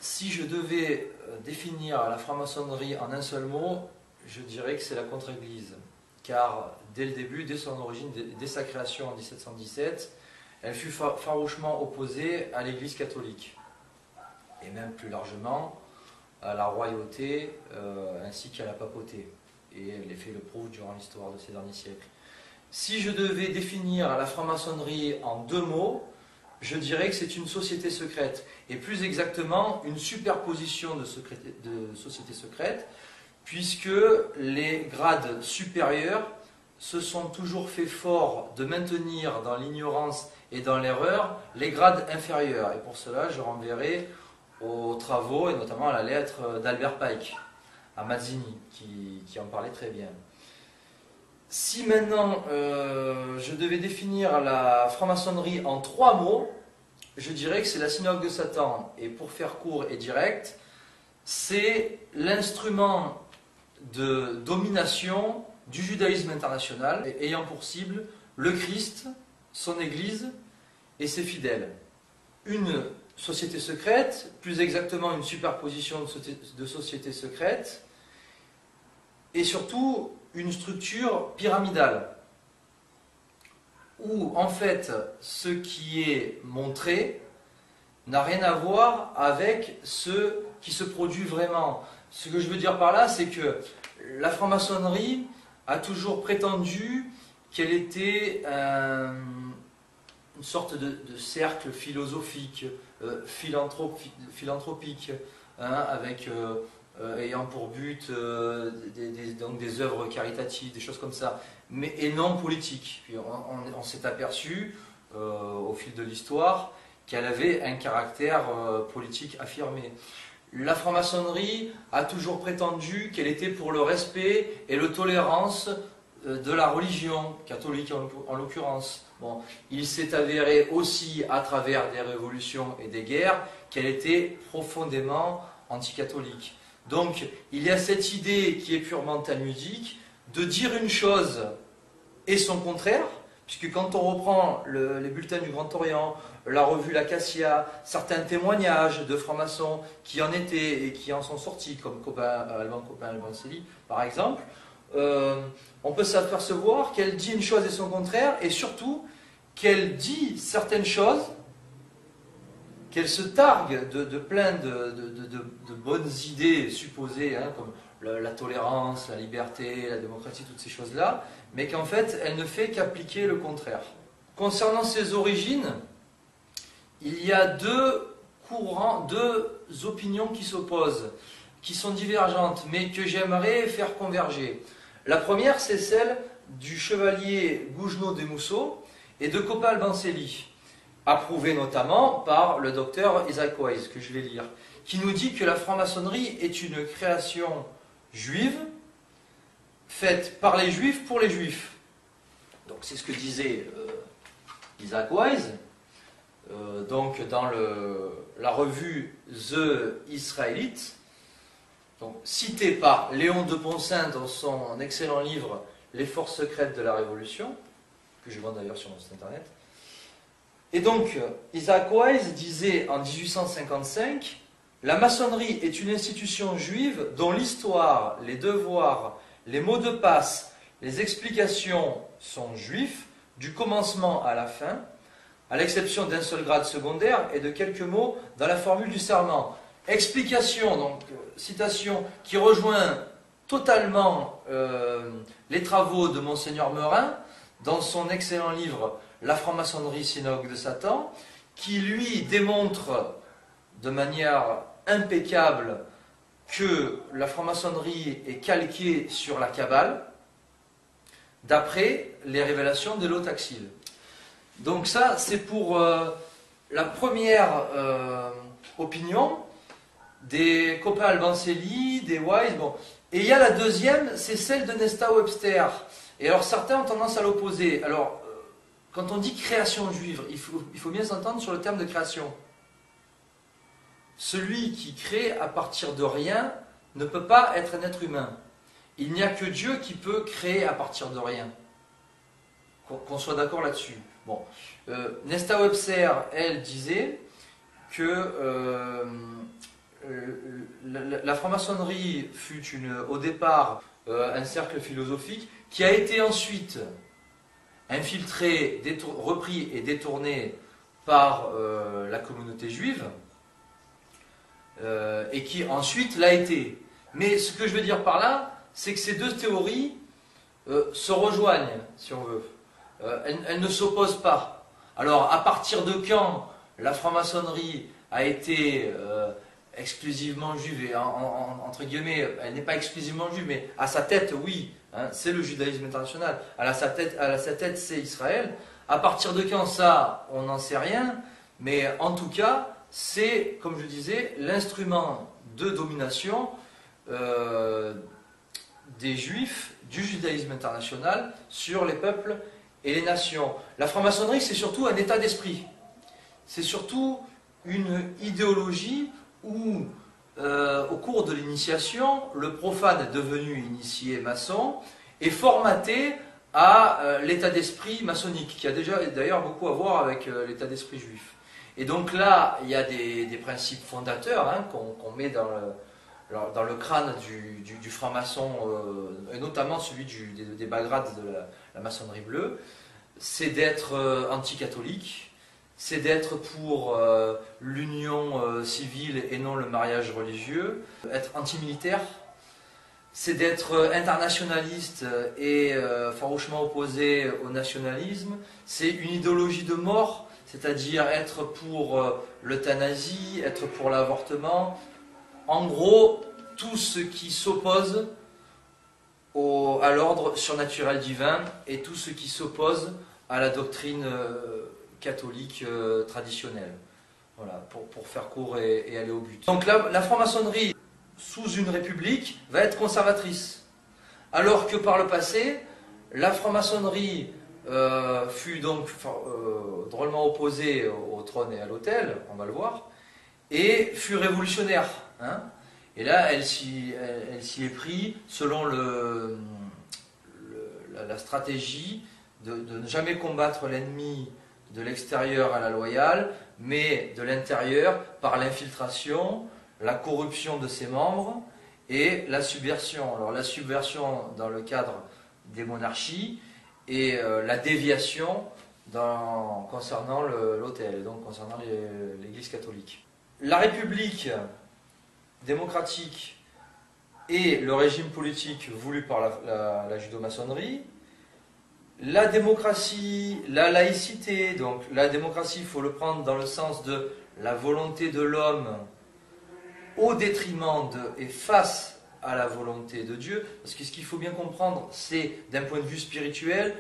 Si je devais définir la franc-maçonnerie en un seul mot, je dirais que c'est la contre-église. Car dès le début, dès son origine, dès sa création en 1717, elle fut farouchement opposée à l'Église catholique. Et même plus largement à la royauté ainsi qu'à la papauté. Et les faits le prouvent durant l'histoire de ces derniers siècles. Si je devais définir la franc-maçonnerie en deux mots, je dirais que c'est une société secrète, et plus exactement une superposition de sociétés secrètes, puisque les grades supérieurs se sont toujours fait fort de maintenir dans l'ignorance et dans l'erreur les grades inférieurs. Et pour cela, je renverrai aux travaux, et notamment à la lettre d'Albert Pike, à Mazzini, qui en parlait très bien. Si maintenant je devais définir la franc-maçonnerie en trois mots, je dirais que c'est la synagogue de Satan. Et pour faire court et direct, c'est l'instrument de domination du judaïsme international, ayant pour cible le Christ, son Église et ses fidèles. Une société secrète, plus exactement une superposition de sociétés secrètes, et surtout une structure pyramidale, où en fait ce qui est montré n'a rien à voir avec ce qui se produit vraiment. Ce que je veux dire par là, c'est que la franc-maçonnerie a toujours prétendu qu'elle était une sorte de cercle philosophique, philanthropique, avec ayant pour but donc des œuvres caritatives, des choses comme ça, et non politique. Puis on s'est aperçu au fil de l'histoire qu'elle avait un caractère politique affirmé. La franc-maçonnerie a toujours prétendu qu'elle était pour le respect et la tolérance de la religion, catholique en l'occurrence. Bon, il s'est avéré aussi à travers des révolutions et des guerres qu'elle était profondément anticatholique. Donc il y a cette idée qui est purement talmudique de dire une chose et son contraire, puisque quand on reprend les bulletins du Grand Orient, la revue L'Acacia, certains témoignages de francs-maçons qui en étaient et qui en sont sortis, comme Alban Copin-Alban-Cély par exemple, on peut s'apercevoir qu'elle dit une chose et son contraire, et surtout qu'elle dit certaines choses, qu'elle se targue de plein de bonnes idées supposées, hein, comme la tolérance, la liberté, la démocratie, toutes ces choses-là, mais qu'en fait, elle ne fait qu'appliquer le contraire. Concernant ses origines, il y a deux opinions qui s'opposent, qui sont divergentes, mais que j'aimerais faire converger. La première, c'est celle du chevalier Gougenot des Mousseaux et de Copin-Alban-Cély, approuvé notamment par le docteur Isaac Wise, que je vais lire, qui nous dit que la franc-maçonnerie est une création juive, faite par les juifs pour les juifs. Donc c'est ce que disait Isaac Wise, donc dans la revue The Israelite, donc, cité par Léon de Ponsins dans son excellent livre Les forces secrètes de la Révolution, que je vends d'ailleurs sur mon site internet. Et donc, Isaac Wise disait en 1855, « La maçonnerie est une institution juive dont l'histoire, les devoirs, les mots de passe, les explications sont juifs, du commencement à la fin, à l'exception d'un seul grade secondaire et de quelques mots dans la formule du serment. » Explication, donc citation, qui rejoint totalement les travaux de Monseigneur Meurin dans son excellent livre La franc-maçonnerie, synagogue de Satan, qui lui démontre de manière impeccable que la franc-maçonnerie est calquée sur la Kabbale, d'après les révélations de l'Otaxile. Donc ça, c'est pour la première opinion des Copin-Alban-Cély, des Wise, bon. Et il y a la deuxième, c'est celle de Nesta Webster. Et alors certains ont tendance à l'opposer. Alors, quand on dit création juive, il faut bien s'entendre sur le terme de création. Celui qui crée à partir de rien ne peut pas être un être humain. Il n'y a que Dieu qui peut créer à partir de rien. Qu'on soit d'accord là-dessus. Bon. Nesta Webster, elle, disait que la franc-maçonnerie fut au départ un cercle philosophique qui a été ensuite infiltré, repris et détourné par la communauté juive, et qui ensuite l'a été. Mais ce que je veux dire par là, c'est que ces deux théories se rejoignent, si on veut. Elles ne s'opposent pas. Alors, à partir de quand la franc-maçonnerie a été exclusivement juive, et entre guillemets, elle n'est pas exclusivement juive, mais à sa tête, oui, hein, c'est le judaïsme international, à sa tête, c'est Israël. À partir de quand ça, on n'en sait rien, mais en tout cas, c'est, comme je disais, l'instrument de domination des juifs, du judaïsme international, sur les peuples et les nations. La franc-maçonnerie, c'est surtout un état d'esprit. C'est surtout une idéologie où, au cours de l'initiation, le profane devenu initié maçon est formaté à l'état d'esprit maçonnique, qui a déjà d'ailleurs beaucoup à voir avec l'état d'esprit juif. Et donc là, il y a des principes fondateurs hein, qu'on met dans le crâne du franc-maçon, et notamment celui des bas grades de la maçonnerie bleue. C'est d'être anti-catholique, c'est d'être pour l'union civile et non le mariage religieux, être anti-militaire, c'est d'être internationaliste et farouchement opposé au nationalisme, c'est une idéologie de mort, c'est-à-dire être pour l'euthanasie, être pour l'avortement, en gros, tout ce qui s'oppose à l'ordre surnaturel divin et tout ce qui s'oppose à la doctrine catholique traditionnelle. Voilà, pour faire court et aller au but. Donc la franc-maçonnerie, sous une république, va être conservatrice. Alors que par le passé, la franc-maçonnerie fut donc drôlement opposée au trône et à l'autel, on va le voir, et fut révolutionnaire. Hein. Et là, elle s'y est pris selon la stratégie de ne jamais combattre l'ennemi de l'extérieur à la loyale, mais de l'intérieur par l'infiltration, la corruption de ses membres et la subversion. Alors la subversion dans le cadre des monarchies et la déviation concernant l'autel, donc concernant l'Église catholique. La République démocratique et le régime politique voulu par la judo-maçonnerie, la démocratie, la laïcité, donc la démocratie, il faut le prendre dans le sens de la volonté de l'homme au détriment et face à la volonté de Dieu, parce que ce qu'il faut bien comprendre, c'est d'un point de vue spirituel,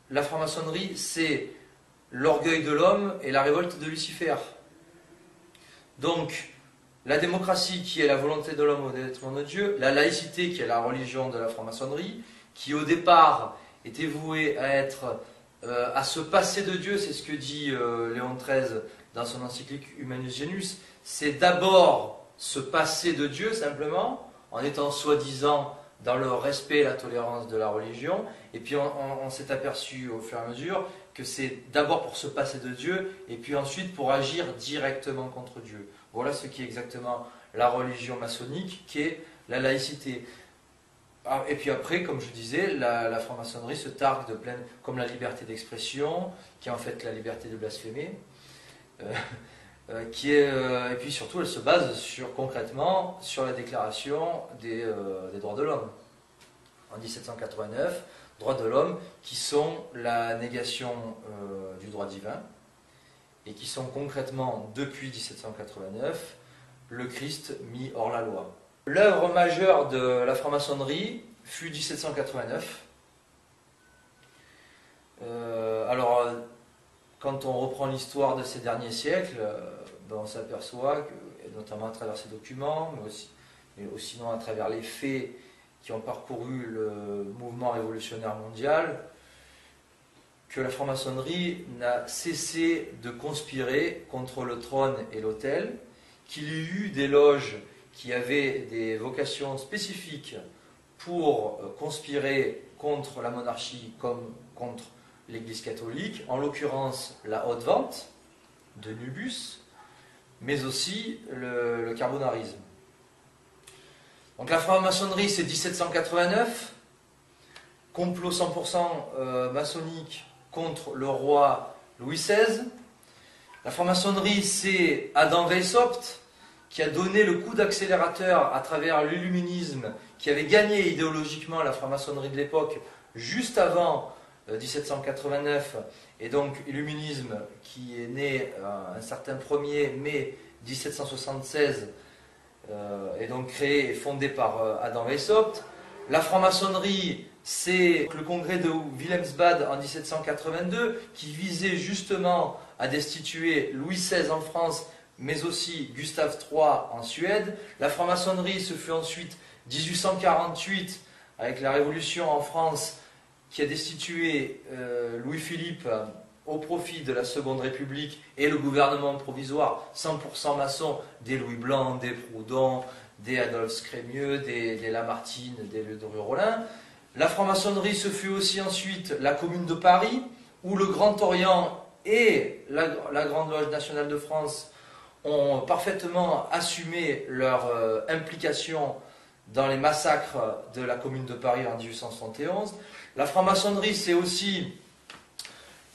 la franc-maçonnerie, c'est l'orgueil de l'homme et la révolte de Lucifer. Donc, la démocratie qui est la volonté de l'homme au détriment de Dieu, la laïcité qui est la religion de la franc-maçonnerie, qui au départ était vouée à se passer de Dieu, c'est ce que dit Léon XIII dans son encyclique Humanus Genus, c'est d'abord se passer de Dieu simplement, en étant soi-disant dans le respect et la tolérance de la religion, et puis on s'est aperçu au fur et à mesure que c'est d'abord pour se passer de Dieu, et puis ensuite pour agir directement contre Dieu. Voilà ce qui est exactement la religion maçonnique, qui est la laïcité. Et puis après, comme je disais, la franc-maçonnerie se targue de pleine, comme la liberté d'expression, qui est en fait la liberté de blasphémer, et puis surtout elle se base concrètement sur la déclaration des droits de l'homme. En 1789, droits de l'homme qui sont la négation du droit divin, et qui sont concrètement, depuis 1789, le Christ mis hors la loi. L'œuvre majeure de la franc-maçonnerie fut 1789. Alors, quand on reprend l'histoire de ces derniers siècles, on s'aperçoit, et notamment à travers ces documents, mais aussi sinon à travers les faits qui ont parcouru le mouvement révolutionnaire mondial, que la franc-maçonnerie n'a cessé de conspirer contre le trône et l'autel, qu'il y eut des loges qui avaient des vocations spécifiques pour conspirer contre la monarchie comme contre l'Église catholique, en l'occurrence la haute vente de Nubus, mais aussi le carbonarisme. Donc la franc-maçonnerie, c'est 1789, complot 100% maçonnique contre le roi Louis XVI. La franc-maçonnerie, c'est Adam Weishaupt, qui a donné le coup d'accélérateur à travers l'illuminisme, qui avait gagné idéologiquement la franc-maçonnerie de l'époque, juste avant 1789, et donc illuminisme qui est né un certain 1er mai 1776, et donc créé et fondé par Adam Weishaupt. La franc-maçonnerie, c'est le congrès de Wilhelmsbad en 1782, qui visait justement à destituer Louis XVI en France, mais aussi Gustave III en Suède. La franc-maçonnerie, ce fut ensuite 1848, avec la Révolution en France, qui a destitué Louis-Philippe au profit de la Seconde République et le gouvernement provisoire 100% maçon, des Louis Blanc, des Proudhon, des Adolphe Crémieux, des Lamartine, des Ledru-Rollin. La franc-maçonnerie, ce fut aussi ensuite la Commune de Paris, où le Grand Orient et la Grande Loge nationale de France ont parfaitement assumé leur implication dans les massacres de la Commune de Paris en 1871. La franc-maçonnerie, c'est aussi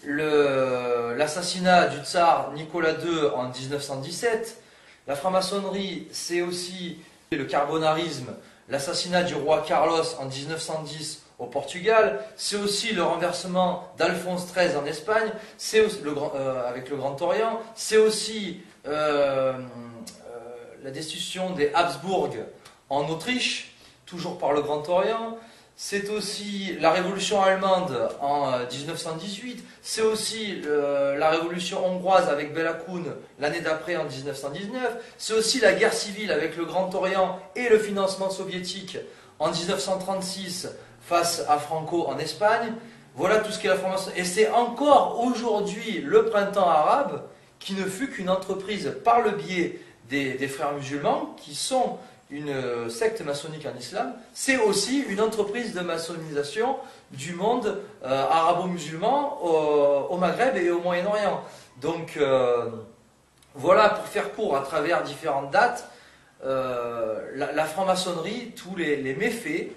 l'assassinat du tsar Nicolas II en 1917. La franc-maçonnerie, c'est aussi le carbonarisme, l'assassinat du roi Carlos en 1910 au Portugal. C'est aussi le renversement d'Alphonse XIII en Espagne, c'est avec le Grand Orient. C'est aussi la destitution des Habsbourg en Autriche, toujours par le Grand Orient. C'est aussi la révolution allemande en 1918, c'est aussi la révolution hongroise avec Béla Kun l'année d'après en 1919, c'est aussi la guerre civile avec le Grand Orient et le financement soviétique en 1936 face à Franco en Espagne. Voilà tout ce qu'est la franc-maçonnerie. Et c'est encore aujourd'hui le printemps arabe qui ne fut qu'une entreprise par le biais des frères musulmans qui sont une secte maçonnique en islam, c'est aussi une entreprise de maçonnisation du monde arabo-musulman au Maghreb et au Moyen-Orient. Donc voilà, pour faire court, à travers différentes dates, la franc-maçonnerie, tous les méfaits,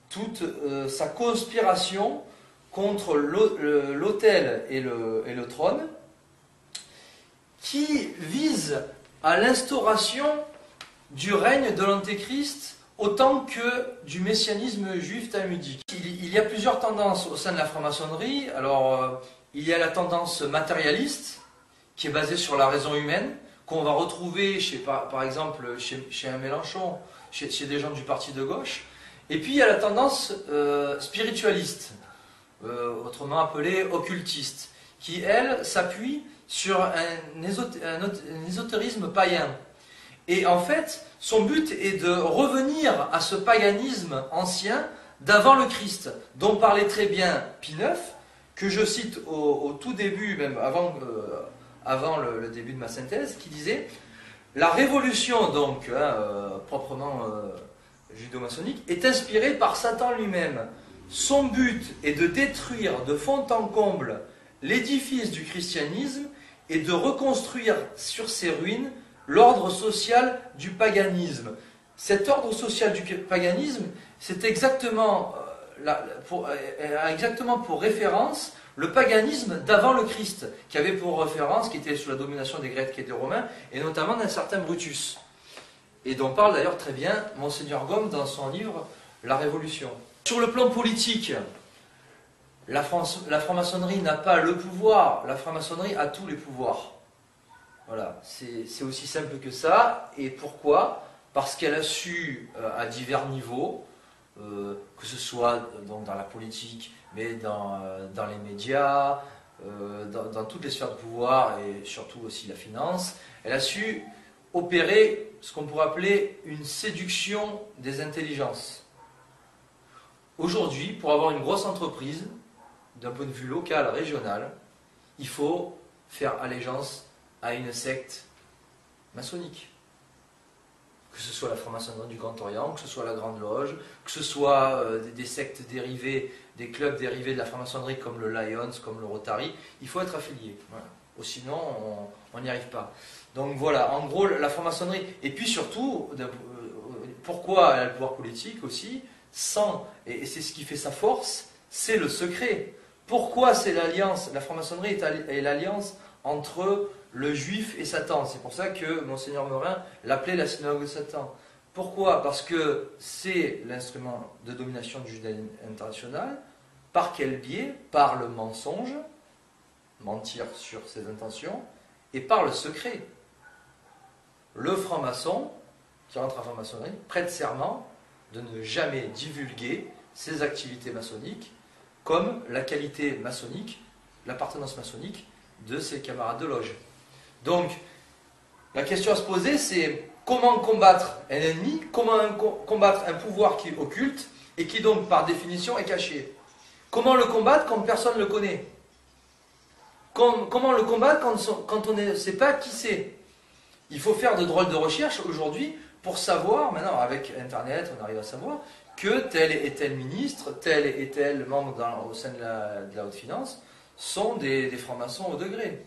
toute sa conspiration contre l'autel et le trône, qui vise à l'instauration du règne de l'Antéchrist autant que du messianisme juif talmudique. Il y a plusieurs tendances au sein de la franc-maçonnerie. Alors, il y a la tendance matérialiste, qui est basée sur la raison humaine, qu'on va retrouver, par exemple, chez un Mélenchon, chez des gens du parti de gauche. Et puis, il y a la tendance spiritualiste, autrement appelée occultiste, qui, elle, s'appuie sur un ésotérisme païen. Et en fait, son but est de revenir à ce paganisme ancien d'avant le Christ, dont parlait très bien Pie IX, que je cite au tout début, même avant le début de ma synthèse, qui disait « La révolution, donc, proprement judo-maçonnique, est inspirée par Satan lui-même. Son but est de détruire de fond en comble l'édifice du christianisme et de reconstruire sur ses ruines l'ordre social du paganisme. » Cet ordre social du paganisme, c'est exactement pour référence le paganisme d'avant le Christ, qui avait pour référence, qui était sous la domination des Grecs et des Romains, et notamment d'un certain Brutus. Et dont parle d'ailleurs très bien Monseigneur Gaume dans son livre « La Révolution ». Sur le plan politique, la franc-maçonnerie n'a pas le pouvoir, la franc-maçonnerie a tous les pouvoirs. Voilà, c'est aussi simple que ça. Et pourquoi? Parce qu'elle a su, à divers niveaux, que ce soit donc dans la politique, mais dans les médias, dans toutes les sphères de pouvoir, et surtout aussi la finance, elle a su opérer ce qu'on pourrait appeler une séduction des intelligences. Aujourd'hui, pour avoir une grosse entreprise, d'un point de vue local, régional, il faut faire allégeance à une secte maçonnique. Que ce soit la franc-maçonnerie du Grand Orient, que ce soit la Grande Loge, que ce soit des sectes dérivées, des clubs dérivés de la franc-maçonnerie comme le Lions, comme le Rotary, il faut être affilié. Voilà. Ou sinon, on n'y arrive pas. Donc voilà, en gros, la franc-maçonnerie, et puis surtout, pourquoi elle a le pouvoir politique aussi, et c'est ce qui fait sa force, c'est le secret. Pourquoi c'est l'alliance, la franc-maçonnerie est l'alliance entre le juif et Satan. C'est pour ça que Monseigneur Meurin l'appelait la synagogue de Satan. Pourquoi? Parce que c'est l'instrument de domination du judaïsme international. Par quel biais? Par le mensonge, mentir sur ses intentions, et par le secret. Le franc-maçon, qui rentre en franc-maçonnerie, prête serment de ne jamais divulguer ses activités maçonniques, comme la qualité maçonnique, l'appartenance maçonnique de ses camarades de loge. Donc, la question à se poser, c'est comment combattre un ennemi, comment combattre un pouvoir qui est occulte, et qui donc, par définition, est caché. Comment le combattre quand personne ne le connaît? Comment le combattre quand on ne sait pas qui c'est? Il faut faire de drôles de recherches aujourd'hui pour savoir, maintenant avec Internet, on arrive à savoir que tel et tel ministre, tel et tel membre au sein de la haute finance sont des francs-maçons au degré.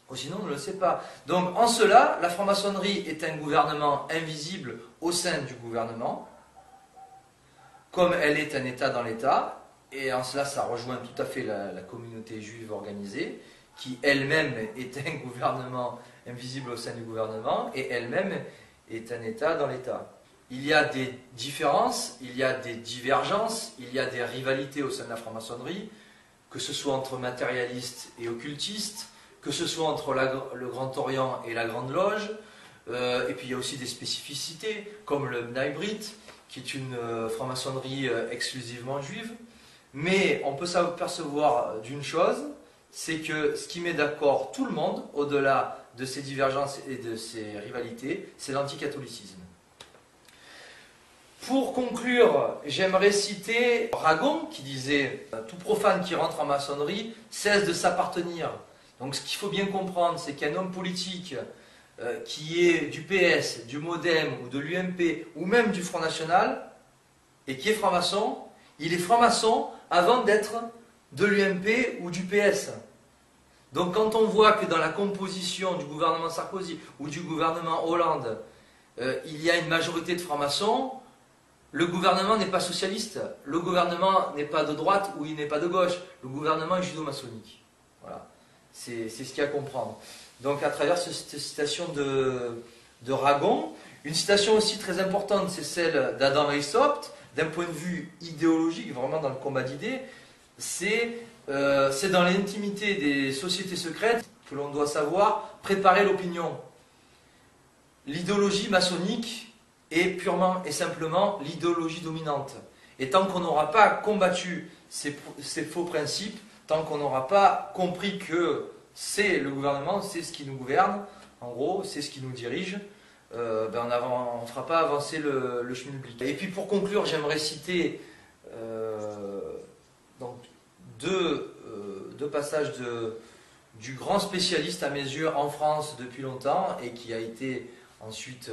Ou sinon, on ne le sait pas. Donc, en cela, la franc-maçonnerie est un gouvernement invisible au sein du gouvernement, comme elle est un État dans l'État, et en cela, ça rejoint tout à fait la communauté juive organisée, qui elle-même est un gouvernement invisible au sein du gouvernement, et elle-même est un État dans l'État. Il y a des différences, il y a des divergences, il y a des rivalités au sein de la franc-maçonnerie, que ce soit entre matérialistes et occultistes, que ce soit entre le Grand Orient et la Grande Loge, et puis il y a aussi des spécificités, comme le Bnai Brit, qui est une franc-maçonnerie exclusivement juive. Mais on peut s'apercevoir d'une chose, c'est que ce qui met d'accord tout le monde, au-delà de ces divergences et de ces rivalités, c'est l'anticatholicisme. Pour conclure, j'aimerais citer Ragon qui disait « Tout profane qui rentre en maçonnerie cesse de s'appartenir ». Donc ce qu'il faut bien comprendre, c'est qu'un homme politique qui est du PS, du MoDem ou de l'UMP ou même du Front National et qui est franc-maçon, il est franc-maçon avant d'être de l'UMP ou du PS. Donc quand on voit que dans la composition du gouvernement Sarkozy ou du gouvernement Hollande, il y a une majorité de francs-maçons, le gouvernement n'est pas socialiste, le gouvernement n'est pas de droite ou il n'est pas de gauche, le gouvernement est judo-maçonnique. Voilà, c'est ce qu'il y a à comprendre. Donc à travers cette citation de Ragon, une citation aussi très importante, c'est celle d'Adam Weishaupt, d'un point de vue idéologique, vraiment dans le combat d'idées, c'est dans l'intimité des sociétés secrètes que l'on doit savoir préparer l'opinion. L'idéologie maçonnique est purement et simplement l'idéologie dominante. Et tant qu'on n'aura pas combattu ces faux principes, tant qu'on n'aura pas compris que c'est le gouvernement, c'est ce qui nous gouverne, en gros, c'est ce qui nous dirige, on ne fera pas avancer le schmilblick. Et puis pour conclure, j'aimerais citer donc deux passages du grand spécialiste à mes yeux en France depuis longtemps et qui a été ensuite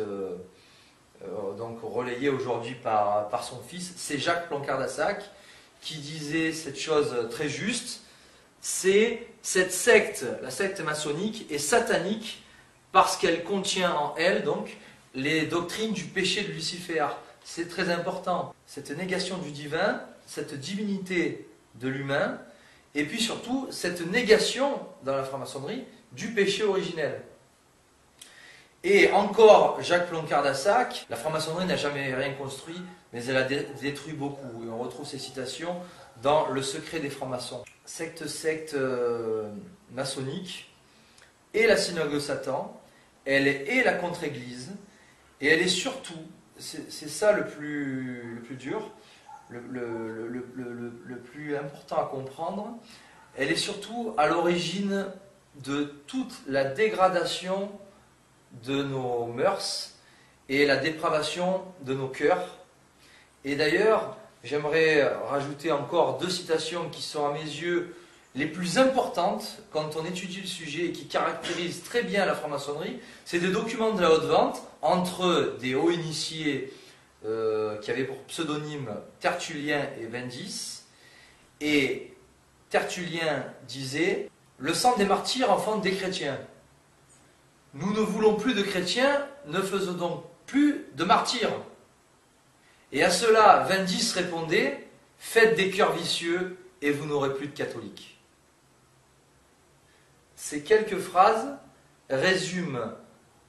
donc relayé aujourd'hui par son fils, c'est Jacques Plancard-Dassac qui disait cette chose très juste, c'est cette secte, la secte maçonnique est satanique parce qu'elle contient en elle donc les doctrines du péché de Lucifer. C'est très important, cette négation du divin, cette divinité de l'humain, et puis surtout cette négation dans la franc-maçonnerie du péché originel. Et encore Jacques Plancard-Dassac, la franc-maçonnerie n'a jamais rien construit, mais elle a détruit beaucoup. Et on retrouve ces citations dans Le secret des francs-maçons. Secte maçonnique et la synagogue de Satan, elle est la contre-église, et elle est surtout, c'est ça le plus dur, le plus important à comprendre, elle est surtout à l'origine de toute la dégradation de nos mœurs et la dépravation de nos cœurs. Et d'ailleurs, j'aimerais rajouter encore deux citations qui sont à mes yeux les plus importantes quand on étudie le sujet et qui caractérisent très bien la franc-maçonnerie. C'est des documents de la haute vente entre des hauts initiés qui avaient pour pseudonyme Tertullien et Bendis. Et Tertullien disait « Le sang des martyrs enfante des chrétiens. Nous ne voulons plus de chrétiens, ne faisons donc plus de martyrs. » Et à cela, 20 répondait « Faites des cœurs vicieux et vous n'aurez plus de catholiques ». Ces quelques phrases résument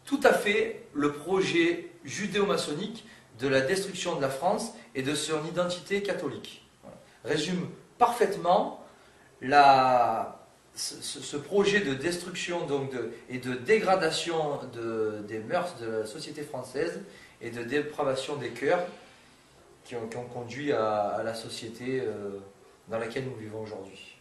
tout à fait le projet judéo-maçonnique de la destruction de la France et de son identité catholique. Voilà. Résume parfaitement ce projet de destruction et de dégradation des mœurs de la société française et de dépravation des cœurs qui ont conduit à la société dans laquelle nous vivons aujourd'hui.